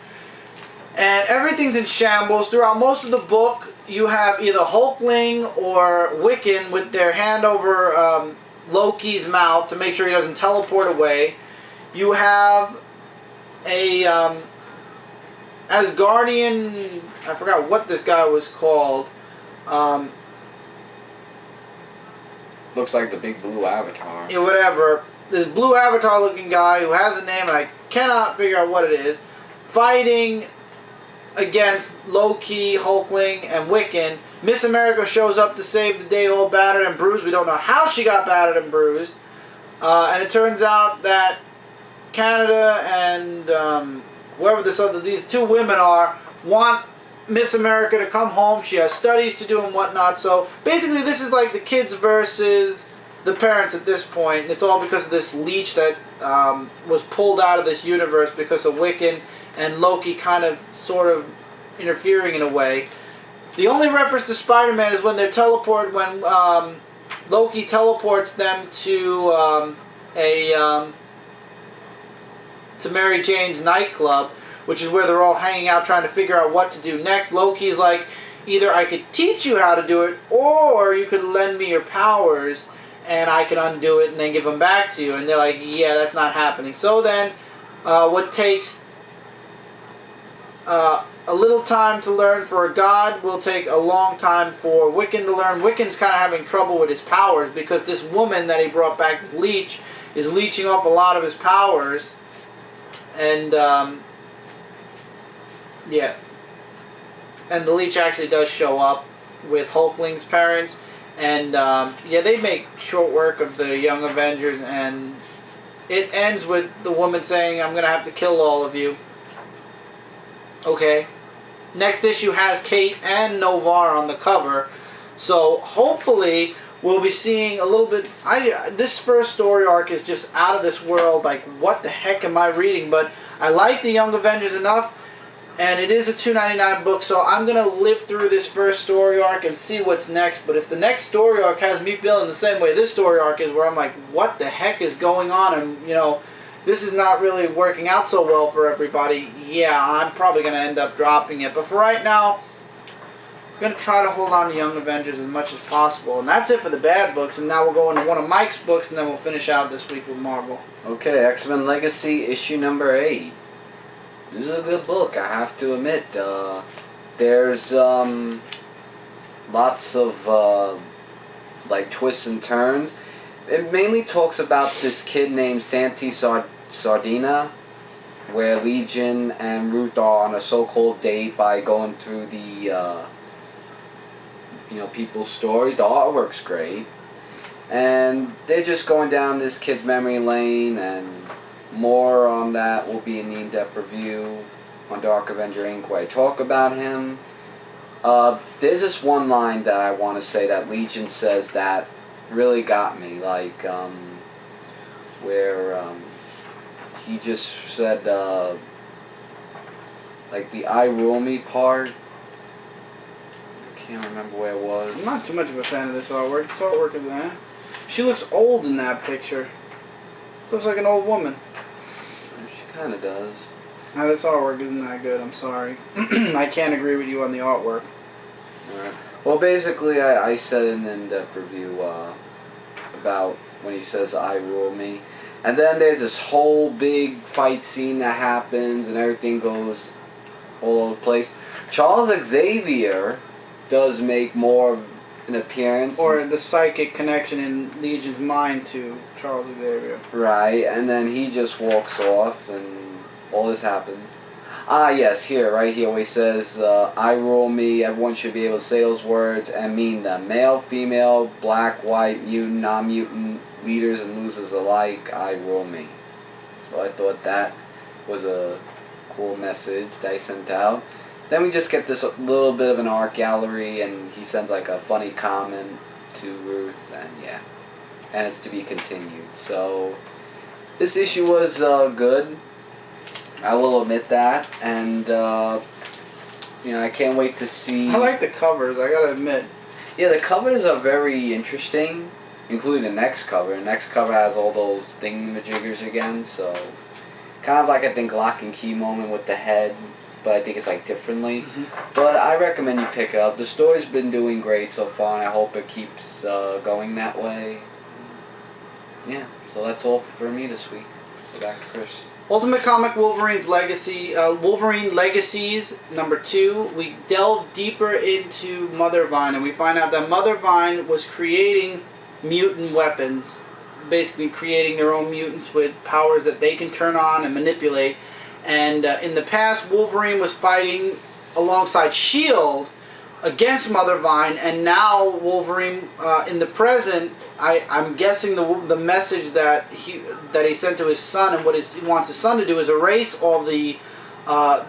Speaker 1: And everything's in shambles. Throughout most of the book, you have either Hulkling or Wiccan with their hand over Loki's mouth to make sure he doesn't teleport away. You have a Asgardian, I forgot what this guy was called.
Speaker 2: Looks like the big blue avatar.
Speaker 1: Yeah, whatever. This blue avatar looking guy who has a name and I cannot figure out what it is, fighting against Loki, Hulkling, and Wiccan. Miss America shows up to save the day all battered and bruised. We don't know how she got battered and bruised. And it turns out that Canada and whoever these two women are want Miss America to come home. She has studies to do and whatnot. So basically this is like the kids versus the parents at this point. And it's all because of this leech that was pulled out of this universe because of Wiccan and Loki kind of sort of interfering in a way. The only reference to Spider-Man is when they're teleported, when Loki teleports them to to Mary Jane's nightclub, which is where they're all hanging out trying to figure out what to do next. Loki's like, either I could teach you how to do it, or you could lend me your powers and I can undo it and then give them back to you. And they're like, yeah, that's not happening. So then what takes a little time to learn for a god will take a long time for Wiccan to learn. Wiccan's kind of having trouble with his powers because this woman that he brought back, this leech, is leeching off a lot of his powers. And yeah, and the leech actually does show up with Hulkling's parents, and yeah, they make short work of the Young Avengers, and it ends with the woman saying, "I'm gonna have to kill all of you." Okay, Next issue has Kate and Novar on the cover, so hopefully we'll be seeing a little bit. This first story arc is just out of this world. Like, what the heck am I reading? But I like the Young Avengers enough, and it is a $2.99 book, so I'm gonna live through this first story arc and see what's next. But if the next story arc has me feeling the same way this story arc is, where I'm like, what the heck is going on? And you know, this is not really working out so well for everybody. Yeah, I'm probably going to end up dropping it. But for right now, I'm going to try to hold on to Young Avengers as much as possible. And that's it for the bad books. And now we'll go into one of Mike's books, and then we'll finish out this week with Marvel.
Speaker 2: Okay, X-Men Legacy, issue number 8. This is a good book, I have to admit. There's lots of like twists and turns. It mainly talks about this kid named Santi Sardina, where Legion and Ruth are on a so-called date by going through the people's stories. The artwork's great, and they're just going down this kid's memory lane. And more on that will be in the in-depth review on Dark Avenger Inc., where I talk about him. There's this one line that I want to say that Legion says that really got me, like where he just said like the I rule me part. I can't remember where it was.
Speaker 1: I'm not too much of a fan of this artwork. This artwork is she looks old in that picture. Looks like an old woman.
Speaker 2: She kind of does.
Speaker 1: Now this artwork isn't that good, I'm sorry. I can't agree with you on the artwork.
Speaker 2: Alright. Well, basically, I said in an in-depth review about when he says, I rule me. And then there's this whole big fight scene that happens, and everything goes all over the place. Charles Xavier does make more of an appearance.
Speaker 1: Or the psychic connection in Legion's mind to Charles Xavier.
Speaker 2: Right, and then he just walks off, and all this happens. Ah, yes, right here, where he says, I rule me, everyone should be able to say those words and mean them. Male, female, black, white, mutant, non-mutant, leaders and losers alike, I rule me. So I thought that was a cool message that I sent out. Then we just get this little bit of an art gallery, and he sends like a funny comment to Ruth, and yeah. And it's to be continued. So, this issue was good. I will admit that, and I can't wait to see.
Speaker 1: I like the covers, I gotta admit.
Speaker 2: Yeah, the covers are very interesting, including the next cover. The next cover has all those thingamajiggers again, so kind of like I think Lock and Key moment with the head, but I think it's like differently.
Speaker 1: Mm-hmm.
Speaker 2: But I recommend you pick it up. The story's been doing great so far, and I hope it keeps going that way. Yeah, so that's all for me this week. So back to Chris.
Speaker 1: Ultimate Comic Wolverine's Legacy, Wolverine Legacies #2. We delve deeper into Mother Vine, and we find out that Mother Vine was creating mutant weapons, basically creating their own mutants with powers that they can turn on and manipulate. And in the past, Wolverine was fighting alongside S.H.I.E.L.D. against Mother Vine, and now Wolverine, in the present, I'm guessing the message that he sent to his son, and what he wants his son to do is erase all the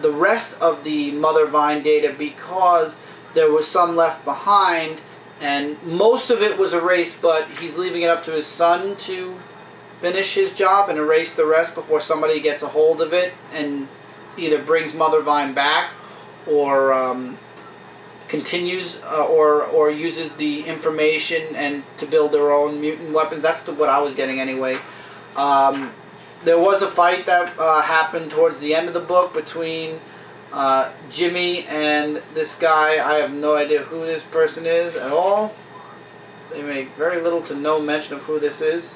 Speaker 1: rest of the Mother Vine data, because there was some left behind, and most of it was erased, but he's leaving it up to his son to finish his job and erase the rest before somebody gets a hold of it and either brings Mother Vine back or continues or uses the information and to build their own mutant weapons. That's what I was getting anyway. There was a fight that happened towards the end of the book between Jimmy and this guy. I have no idea who this person is at all. They make very little to no mention of who this is.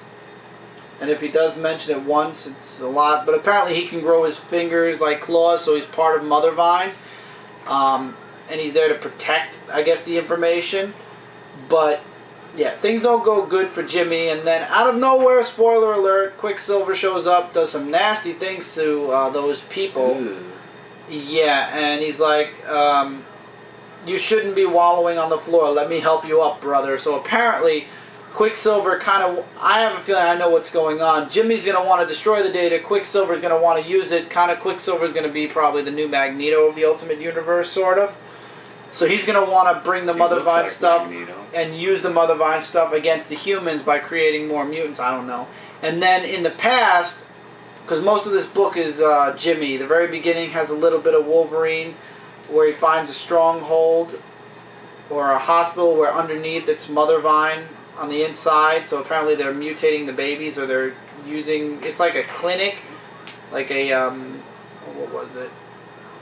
Speaker 1: And if he does mention it once, it's a lot. But apparently he can grow his fingers like claws, so he's part of Mother Vine. And he's there to protect, I guess, the information. But, yeah, things don't go good for Jimmy. And then, out of nowhere, spoiler alert, Quicksilver shows up, does some nasty things to those people.
Speaker 2: Ooh.
Speaker 1: Yeah, and he's like, you shouldn't be wallowing on the floor. Let me help you up, brother. So apparently, Quicksilver kind of, I have a feeling I know what's going on. Jimmy's going to want to destroy the data. Quicksilver's going to want to use it. Kind of Quicksilver's going to be probably the new Magneto of the Ultimate Universe, sort of. So he's going to want to bring the Mother Vine stuff and use the Mother Vine stuff against the humans by creating more mutants. I don't know. And then in the past, because most of this book is Jimmy, the very beginning has a little bit of Wolverine where he finds a stronghold or a hospital where underneath it's Mother Vine on the inside. So apparently they're mutating the babies, or they're using, it's like a clinic, like a, what was it?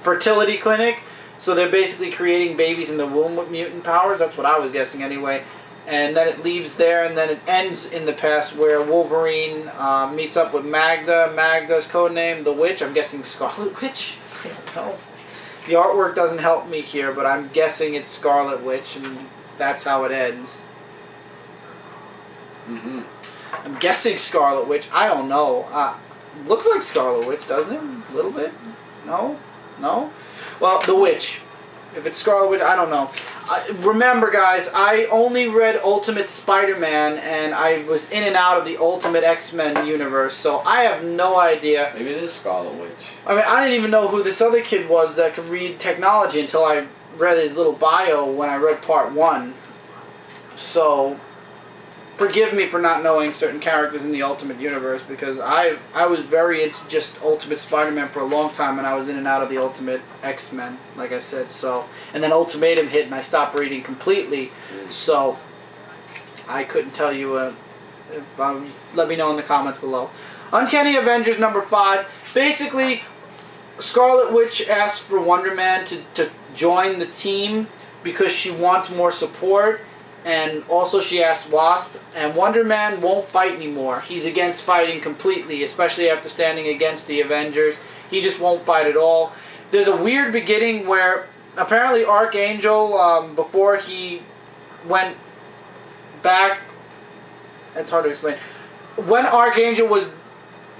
Speaker 1: Fertility clinic. So they're basically creating babies in the womb with mutant powers. That's what I was guessing anyway. And then it leaves there, and then it ends in the past where Wolverine meets up with Magda. Magda's codename, the Witch. I'm guessing Scarlet Witch? I don't know. The artwork doesn't help me here, but I'm guessing it's Scarlet Witch, and that's how it ends.
Speaker 2: Mm-hmm.
Speaker 1: I'm guessing Scarlet Witch. I don't know. Looks like Scarlet Witch, doesn't it? A little bit? No? No? Well, the Witch. If it's Scarlet Witch, I don't know. Remember, guys, I only read Ultimate Spider-Man, and I was in and out of the Ultimate X-Men universe, so I have no idea.
Speaker 2: Maybe it is Scarlet Witch.
Speaker 1: I mean, I didn't even know who this other kid was that could read technology until I read his little bio when I read part 1. So, forgive me for not knowing certain characters in the Ultimate Universe, because I was very into just Ultimate Spider-Man for a long time, and I was in and out of the Ultimate X-Men, like I said. So, and then Ultimatum hit, and I stopped reading completely. So, I couldn't tell you. Let me know in the comments below. Uncanny Avengers number 5. Basically, Scarlet Witch asks for Wonder Man to join the team because she wants more support. And also she asks Wasp, and Wonder Man won't fight anymore. He's against fighting completely, especially after standing against the Avengers. He just won't fight at all. There's a weird beginning where apparently Archangel, before he went back, it's hard to explain. When Archangel was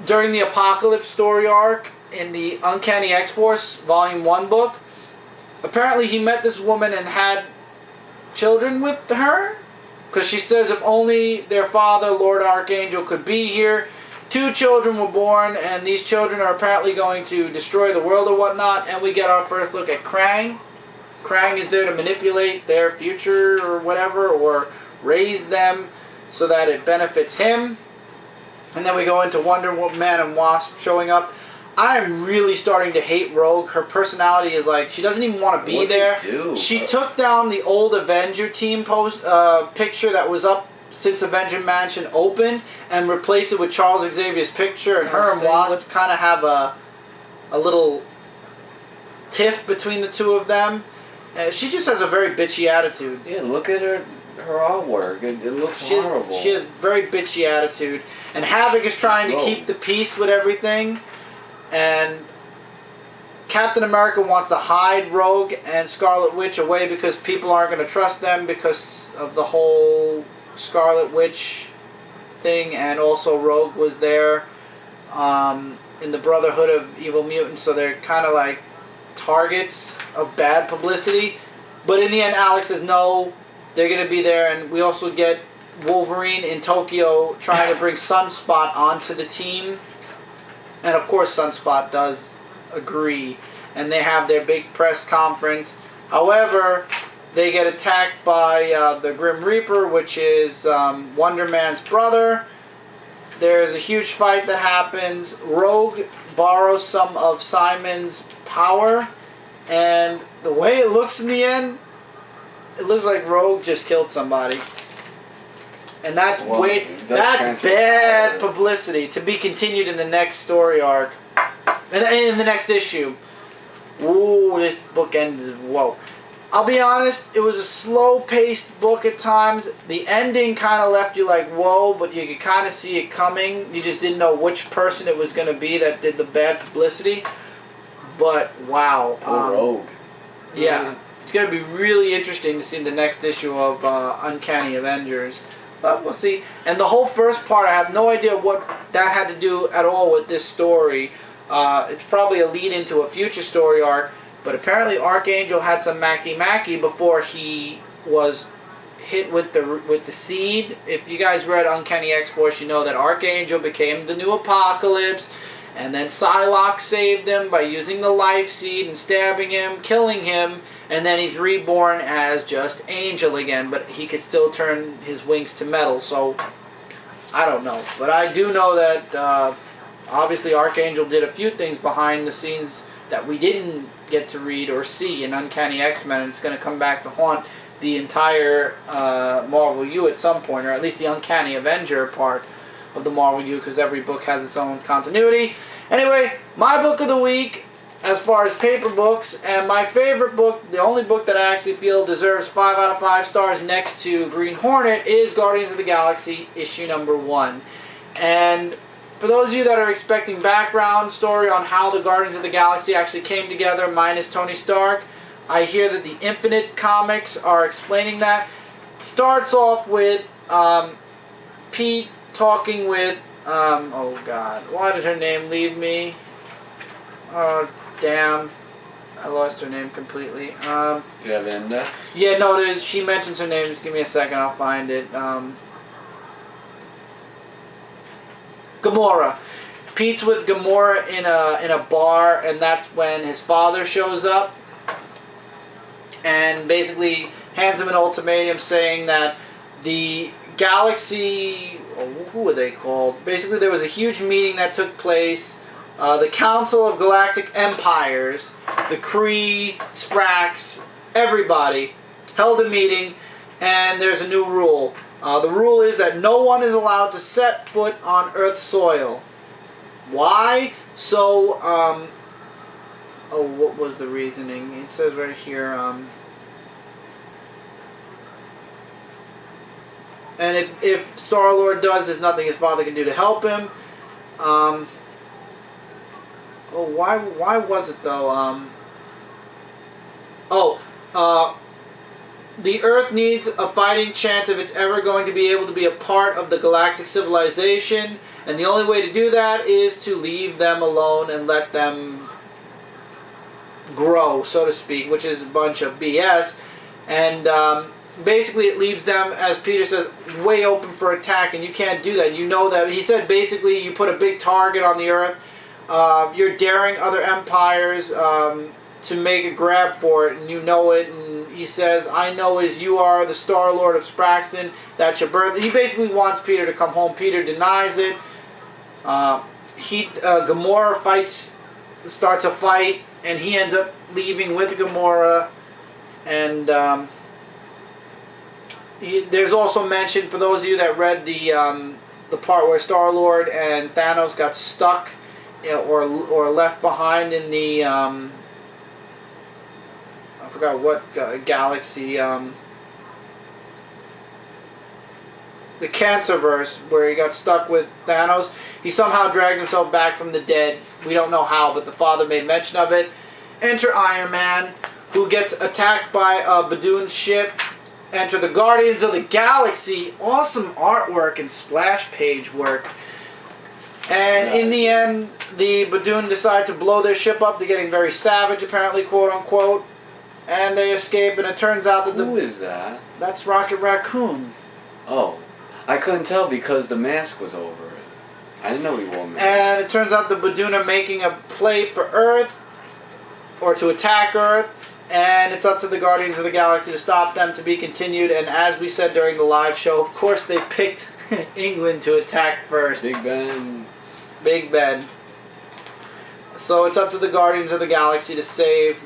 Speaker 1: during the Apocalypse story arc in the Uncanny X-Force Volume 1 book, apparently he met this woman and had children with her, because she says if only their father, Lord Archangel, could be here. 2 children were born, and these children are apparently going to destroy the world or whatnot, and we get our first look at Krang. Krang is there to manipulate their future or whatever, or raise them so that it benefits him. And then we go into Wonder Man and Wasp showing up. I'm really starting to hate Rogue. Her personality is like, she doesn't even want to be there. She took down the old Avenger team picture that was up since Avenger Mansion opened and replaced it with Charles Xavier's picture, and her and Wasp kind of have a little tiff between the two of them. She just has a very bitchy attitude.
Speaker 2: Yeah, look at her artwork. It looks horrible.
Speaker 1: She has very bitchy attitude. And Havoc is trying to keep the peace with everything. And Captain America wants to hide Rogue and Scarlet Witch away because people aren't going to trust them because of the whole Scarlet Witch thing. And also Rogue was there in the Brotherhood of Evil Mutants, so they're kind of like targets of bad publicity. But in the end, Alex says no, they're going to be there. And we also get Wolverine in Tokyo trying to bring Sunspot onto the team. And of course Sunspot does agree, and they have their big press conference. However, they get attacked by the Grim Reaper, which is Wonder Man's brother. There's a huge fight that happens. Rogue borrows some of Simon's power, and the way it looks in the end, it looks like Rogue just killed somebody. And that's that's bad publicity, to be continued in the next story arc. And in the next issue. Ooh, this book ended, whoa. I'll be honest, it was a slow-paced book at times. The ending kind of left you like, whoa, but you could kind of see it coming. You just didn't know which person it was going to be that did the bad publicity. But, wow.
Speaker 2: Rogue.
Speaker 1: Yeah, it's going to be really interesting to see the next issue of Uncanny Avengers. But we'll see. And the whole first part, I have no idea what that had to do at all with this story. It's probably a lead into a future story arc. But apparently Archangel had some Mackie before he was hit with the seed. If you guys read Uncanny X-Force, you know that Archangel became the new Apocalypse, and then Psylocke saved him by using the life seed and stabbing him, killing him, and then he's reborn as just Angel again, but he could still turn his wings to metal. So I don't know, but I do know that obviously Archangel did a few things behind the scenes that we didn't get to read or see in Uncanny X-Men, and it's going to come back to haunt the entire Marvel U at some point, or at least the Uncanny Avenger part of the Marvel U, because every book has its own continuity. Anyway, my book of the week, as far as paper books, and my favorite book, the only book that I actually feel deserves 5 out of 5 stars next to Green Hornet, is Guardians of the Galaxy issue number 1. And for those of you that are expecting background story on how the Guardians of the Galaxy actually came together, minus Tony Stark, I hear that the Infinite comics are explaining that. It starts off with Pete talking with, oh God, why did her name leave me? Oh, damn. I lost her name completely.
Speaker 2: Gavinda?
Speaker 1: Yeah, no, she mentions her name. Just give me a second, I'll find it. Gamora. Pete's with Gamora in a bar, and that's when his father shows up and basically hands him an ultimatum saying that the galaxy, who were they called? Basically, there was a huge meeting that took place. The Council of Galactic Empires, the Kree, Sprax, everybody held a meeting, and there's a new rule. The rule is that no one is allowed to set foot on Earth's soil. Why? So, oh, what was the reasoning? It says right here, and if Star-Lord does, there's nothing his father can do to help him. Oh, why was it though? The Earth needs a fighting chance if it's ever going to be able to be a part of the galactic civilization, and the only way to do that is to leave them alone and let them grow, so to speak, which is a bunch of BS. And basically it leaves them, as Peter says, way open for attack, and you can't do that. You know that. He said basically you put a big target on the Earth, you're daring other empires to make a grab for it, and you know it. And he says, I know as you are the Star-Lord of Spraxton, that's your birth. He basically wants Peter to come home. Peter denies it. Gamora starts a fight, and he ends up leaving with Gamora. And there's also mention, for those of you that read the part where Star-Lord and Thanos got stuck, you know, or left behind in the I forgot what galaxy, the Cancerverse, where he got stuck with Thanos. He somehow dragged himself back from the dead. We don't know how, but the father made mention of it. Enter Iron Man, who gets attacked by a Badoon ship. Enter the Guardians of the Galaxy. Awesome artwork and splash page work. And in the end, the Badoon decide to blow their ship up. They're getting very savage, apparently, quote unquote. And they escape, and it turns out that
Speaker 2: Who is that?
Speaker 1: That's Rocket Raccoon.
Speaker 2: Oh, I couldn't tell because the mask was over it. I didn't know he wore a mask.
Speaker 1: And it turns out the Badoon are making a play for Earth, or to attack Earth, and it's up to the Guardians of the Galaxy to stop them, to be continued. And as we said during the live show, of course they picked England to attack first.
Speaker 2: Big Ben.
Speaker 1: Big Ben. So it's up to the Guardians of the Galaxy to save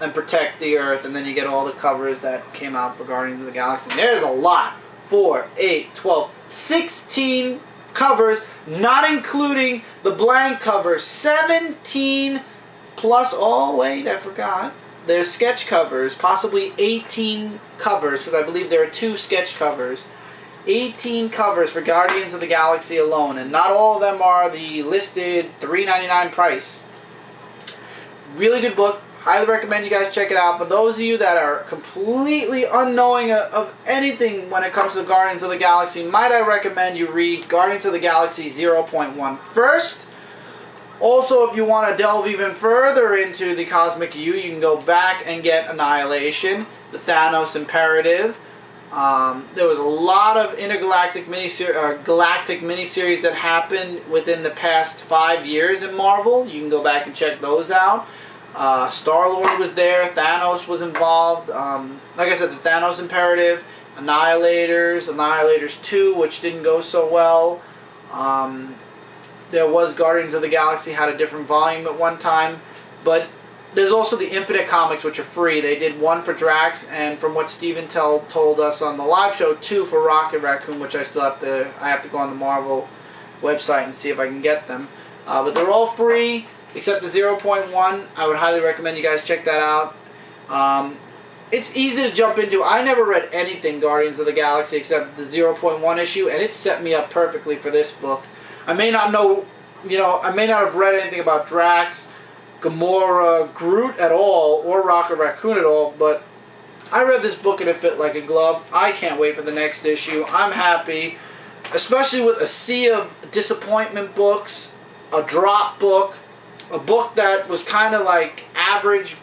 Speaker 1: and protect the Earth, and then you get all the covers that came out for Guardians of the Galaxy. And there's a lot. 4, 8, 12, 16 covers, not including the blank covers. 17 plus, oh wait, I forgot. There's sketch covers, possibly 18 covers, because I believe there are 2 sketch covers. 18 covers for Guardians of the Galaxy alone, and not all of them are the listed $3.99 price. Really good book. Highly recommend you guys check it out. For those of you that are completely unknowing of anything when it comes to the Guardians of the Galaxy, might I recommend you read Guardians of the Galaxy 0.1 first. Also, if you want to delve even further into the Cosmic U, you can go back and get Annihilation, the Thanos Imperative, There was a lot of intergalactic galactic miniseries that happened within the past 5 years in Marvel. You can go back and check those out. Star-Lord was there. Thanos was involved. Like I said, the Thanos Imperative, Annihilators 2, which didn't go so well. There was Guardians of the Galaxy, had a different volume at one time. But there's also the Infinite comics, which are free. They did one for Drax, and from what Steven told us on the live show, 2 for Rocket Raccoon, which I have to go on the Marvel website and see if I can get them. But they're all free, except the 0.1. I would highly recommend you guys check that out. It's easy to jump into. I never read anything Guardians of the Galaxy except the 0.1 issue, and it set me up perfectly for this book. I may not know, I may not have read anything about Drax, Gamora, Groot at all, or Rocket Raccoon at all, but I read this book and it fit like a glove. I can't wait for the next issue. I'm happy, especially with a sea of disappointment books, a drop book, a book that was kind of like average,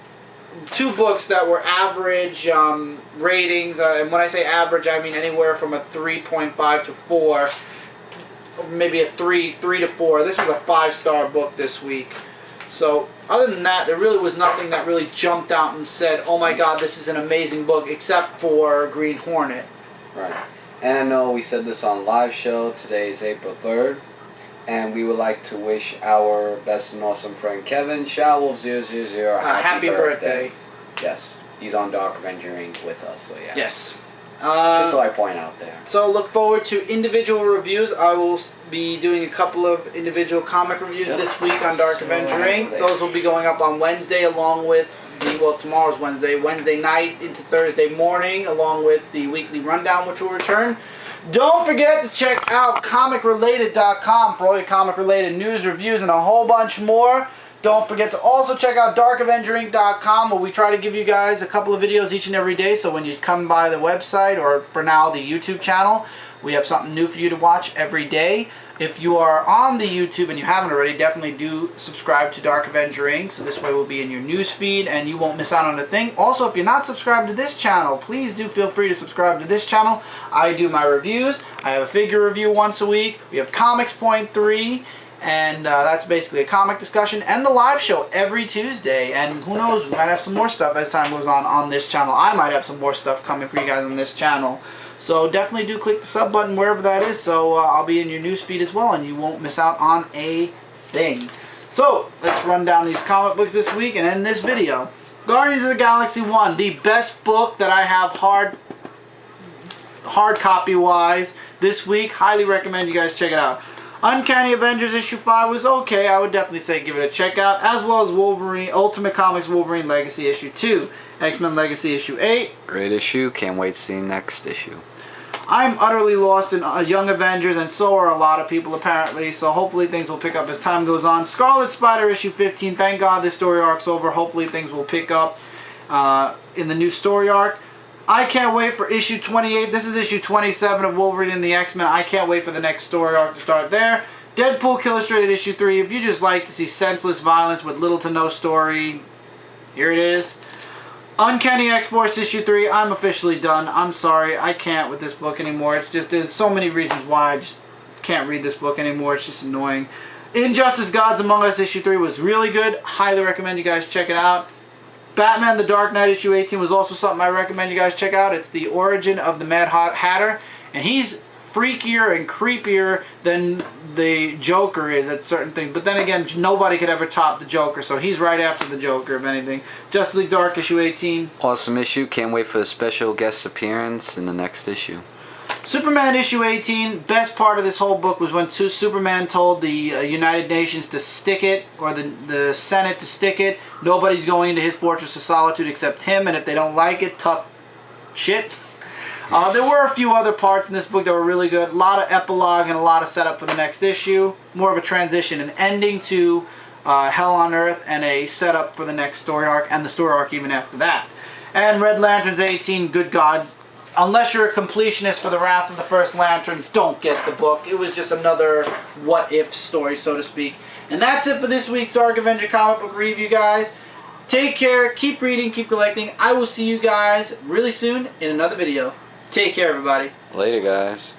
Speaker 1: 2 books that were average ratings, and when I say average, I mean anywhere from a 3.5 to 4, maybe a 3 to 4. This was a 5-star book this week. So, other than that, there really was nothing that really jumped out and said, oh my god, this is an amazing book, except for Green Hornet.
Speaker 2: Right. And I know we said this on live show. Today is April 3rd. And we would like to wish our best and awesome friend Kevin, Showolf000, a happy birthday. Yes. He's on Dark Avenger Inc. with us, so yeah.
Speaker 1: Yes.
Speaker 2: Just thought I'd point out there.
Speaker 1: So look forward to individual reviews. I will be doing a couple of individual comic reviews this week on Dark Avenger Inc. Those will be going up on Wednesday along with tomorrow's Wednesday night into Thursday morning, along with the weekly rundown, which will return. Don't forget to check out comicrelated.com for all your comic-related news, reviews, and a whole bunch more. Don't forget to also check out darkavengerinc.com, where we try to give you guys a couple of videos each and every day, so when you come by the website, or for now the YouTube channel, we have something new for you to watch every day. If you are on the YouTube and you haven't already, definitely do subscribe to Dark Avenger Inc. So this way we'll be in your news feed and you won't miss out on a thing. Also, if you're not subscribed to this channel, please do feel free to subscribe to this channel. I do my reviews. I have a figure review once a week. We have Comics Point 3. And that's basically a comic discussion and the live show every Tuesday. And who knows, we might have some more stuff as time goes on this channel. I might have some more stuff coming for you guys on this channel. So definitely do click the sub button wherever that is, so I'll be in your news feed as well and you won't miss out on a thing. So let's run down these comic books this week and end this video. Guardians of the Galaxy 1, the best book that I have hard copy wise this week. Highly recommend you guys check it out. Uncanny Avengers issue 5 was okay. I would definitely say give it a check out, as well as Wolverine, Ultimate Comics Wolverine Legacy issue 2, X-Men Legacy issue 8.
Speaker 2: Great issue. Can't wait to see next issue.
Speaker 1: I'm utterly lost in Young Avengers, and so are a lot of people apparently, so hopefully things will pick up as time goes on. Scarlet Spider issue 15, thank God this story arc's over. Hopefully things will pick up in the new story arc. I can't wait for issue 28. This is issue 27 of Wolverine and the X-Men. I can't wait for the next story arc to start there. DeadPool Killistrated issue 3. If you just like to see senseless violence with little to no story, here it is. Uncanny X-Force issue 3. I'm officially done. I'm sorry. I can't with this book anymore. It's just, there's so many reasons why I just can't read this book anymore. It's just annoying. Injustice Gods Among Us issue 3 was really good. Highly recommend you guys check it out. Batman The Dark Knight issue 18 was also something I recommend you guys check out. It's the origin of the Mad Hatter, and he's freakier and creepier than the Joker is at certain things. But then again, nobody could ever top the Joker, so he's right after the Joker, if anything. Justice League Dark issue 18.
Speaker 2: Awesome issue. Can't wait for the special guest appearance in the next issue.
Speaker 1: Superman issue 18. Best part of this whole book was when Superman told the United Nations to stick it, or the Senate to stick it. Nobody's going into his Fortress of Solitude except him, and if they don't like it, tough shit. There were a few other parts in this book that were really good. A lot of epilogue and a lot of setup for the next issue. More of a transition, an ending to Hell on Earth, and a setup for the next story arc, and the story arc even after that. And Red Lanterns 18, good God. Unless you're a completionist for the Wrath of the First Lantern, don't get the book. It was just another what-if story, so to speak. And that's it for this week's Dark Avenger Comic Book review, guys. Take care, keep reading, keep collecting. I will see you guys really soon in another video. Take care, everybody.
Speaker 2: Later, guys.